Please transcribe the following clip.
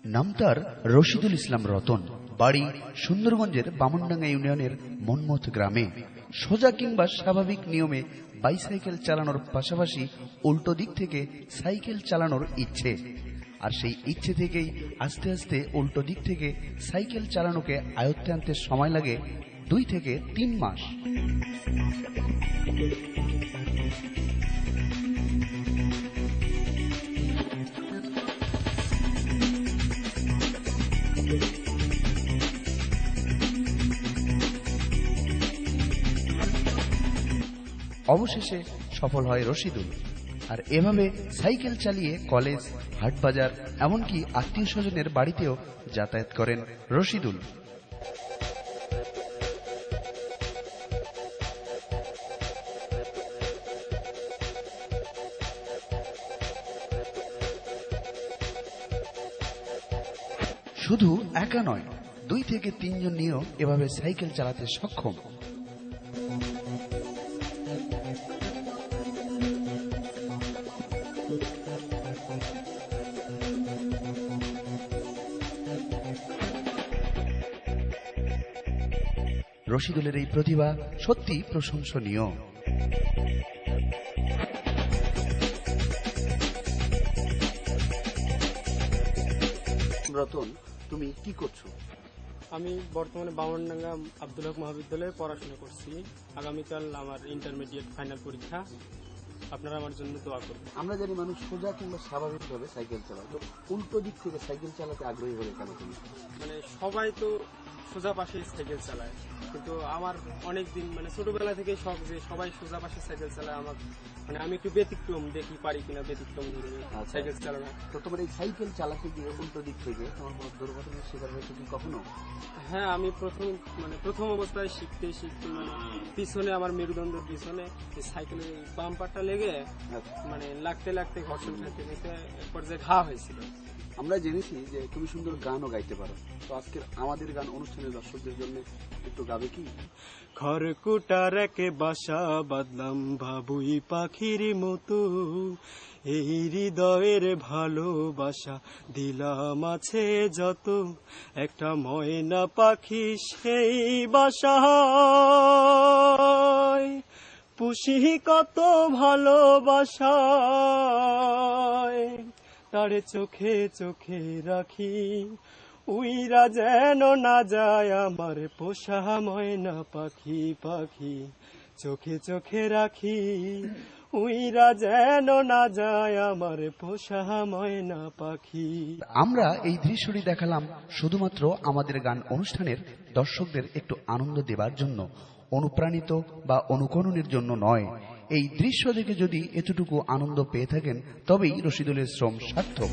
নাম তার রশিদুল ইসলাম রতন। বাড়ি সুন্দরগঞ্জের বামনডাঙ্গা ইউনিয়নের মনমথ গ্রামে। সোজা কিংবা স্বাভাবিক নিয়মে বাইসাইকেল চালানোর পাশাপাশি উল্টো দিক থেকে সাইকেল চালানোর ইচ্ছে। আর সেই ইচ্ছে থেকেই আস্তে আস্তে উল্টো দিক থেকে সাইকেল চালানোকে আয়ত্তে আনতে সময় লাগে 2 থেকে 3 মাস। অবশেষে সফল হয় রশিদুল। আর এভাবে সাইকেল চালিয়ে কলেজ, হাটবাজার, এমনকি আত্মীয় স্বজনের বাড়িতেও যাতায়াত করেন রশিদুল। শুধু একা নয়, 2 থেকে 3 জন নিয়েও এভাবে সাইকেল চালাতে সক্ষম। রশিদুলের এই প্রতিভা সত্যি প্রশংসনীয়। রতন, তুমি কি করছো? আমি বর্তমানে বামনডাঙ্গা আব্দুল হক মহাবিদ্যালয়ে পড়াশোনা করছি। আগামীকাল আমার ইন্টারমিডিয়েট ফাইনাল পরীক্ষা। আপনারা আমার জন্য দোয়া করবেন। আমরা জানি মানুষ সোজা কিংবা স্বাভাবিকভাবে সাইকেল চালায়, তো উল্টো দিক থেকে সাইকেল চালাতে আগ্রহী হলে কেন তুমি? মানে সবাই তো সোজা পাশে সাইকেল চালায়, কিন্তু আমার অনেক দিন মানে ছোটবেলা থেকে শখ যে সবাই সোজা পাশে সাইকেল চালায়। আমার মানে আমি একটু ব্যতিক্রম দেখি, পারি কিনা ব্যতিক্রম সাইকেল চালানো। তো তোমার এই সাইকেল চালাতে গিয়ে উল্টো দিক থেকে তোমার কোনো দুর্ঘটনার শিকার হয়েছে কি কখনো? হ্যাঁ, আমি প্রথম অবস্থায় শিখতে মানে পিছনে আমার মেরুদণ্ডের পিছনে সাইকেলের বাম্পারটা লেগে মানে লাগতে ঘর্ষণ খেতে এক পর্যায়ে ঘা হয়েছিল। আমরা জেনেছি যে তুমি সুন্দর গানও গাইতে পারো, তো আজকের আমাদের গান অনুষ্ঠানের দর্শকদের জন্য একটু গাবে কি? খড়কুটার একে বাসা বাঁধলাম বাবুই পাখির মতো, এই হৃদয়ের ভালোবাসা দিলাম আছে যত, একটা ময়না পাখি সেই বাসায় পুষি কত ভালোবাসায়, তারে চোখে চোখে রাখি উইরা যেন না যায় আমার পোষা ময়না পাখি। পাখি চোখে চোখে রাখি উইরা যেন না যায় আমার পোষা ময়না পাখি। আমরা এই দৃশ্যটি দেখালাম শুধুমাত্র আমাদের গান অনুষ্ঠানের দর্শকদের একটু আনন্দ দেবার জন্য, অনুপ্রাণিত বা অনুকরণের জন্য নয়। এই দৃশ্য দেখে যদি এতটুকু আনন্দ পেয়ে থাকেন তবেই রশিদুলের শ্রম সার্থক।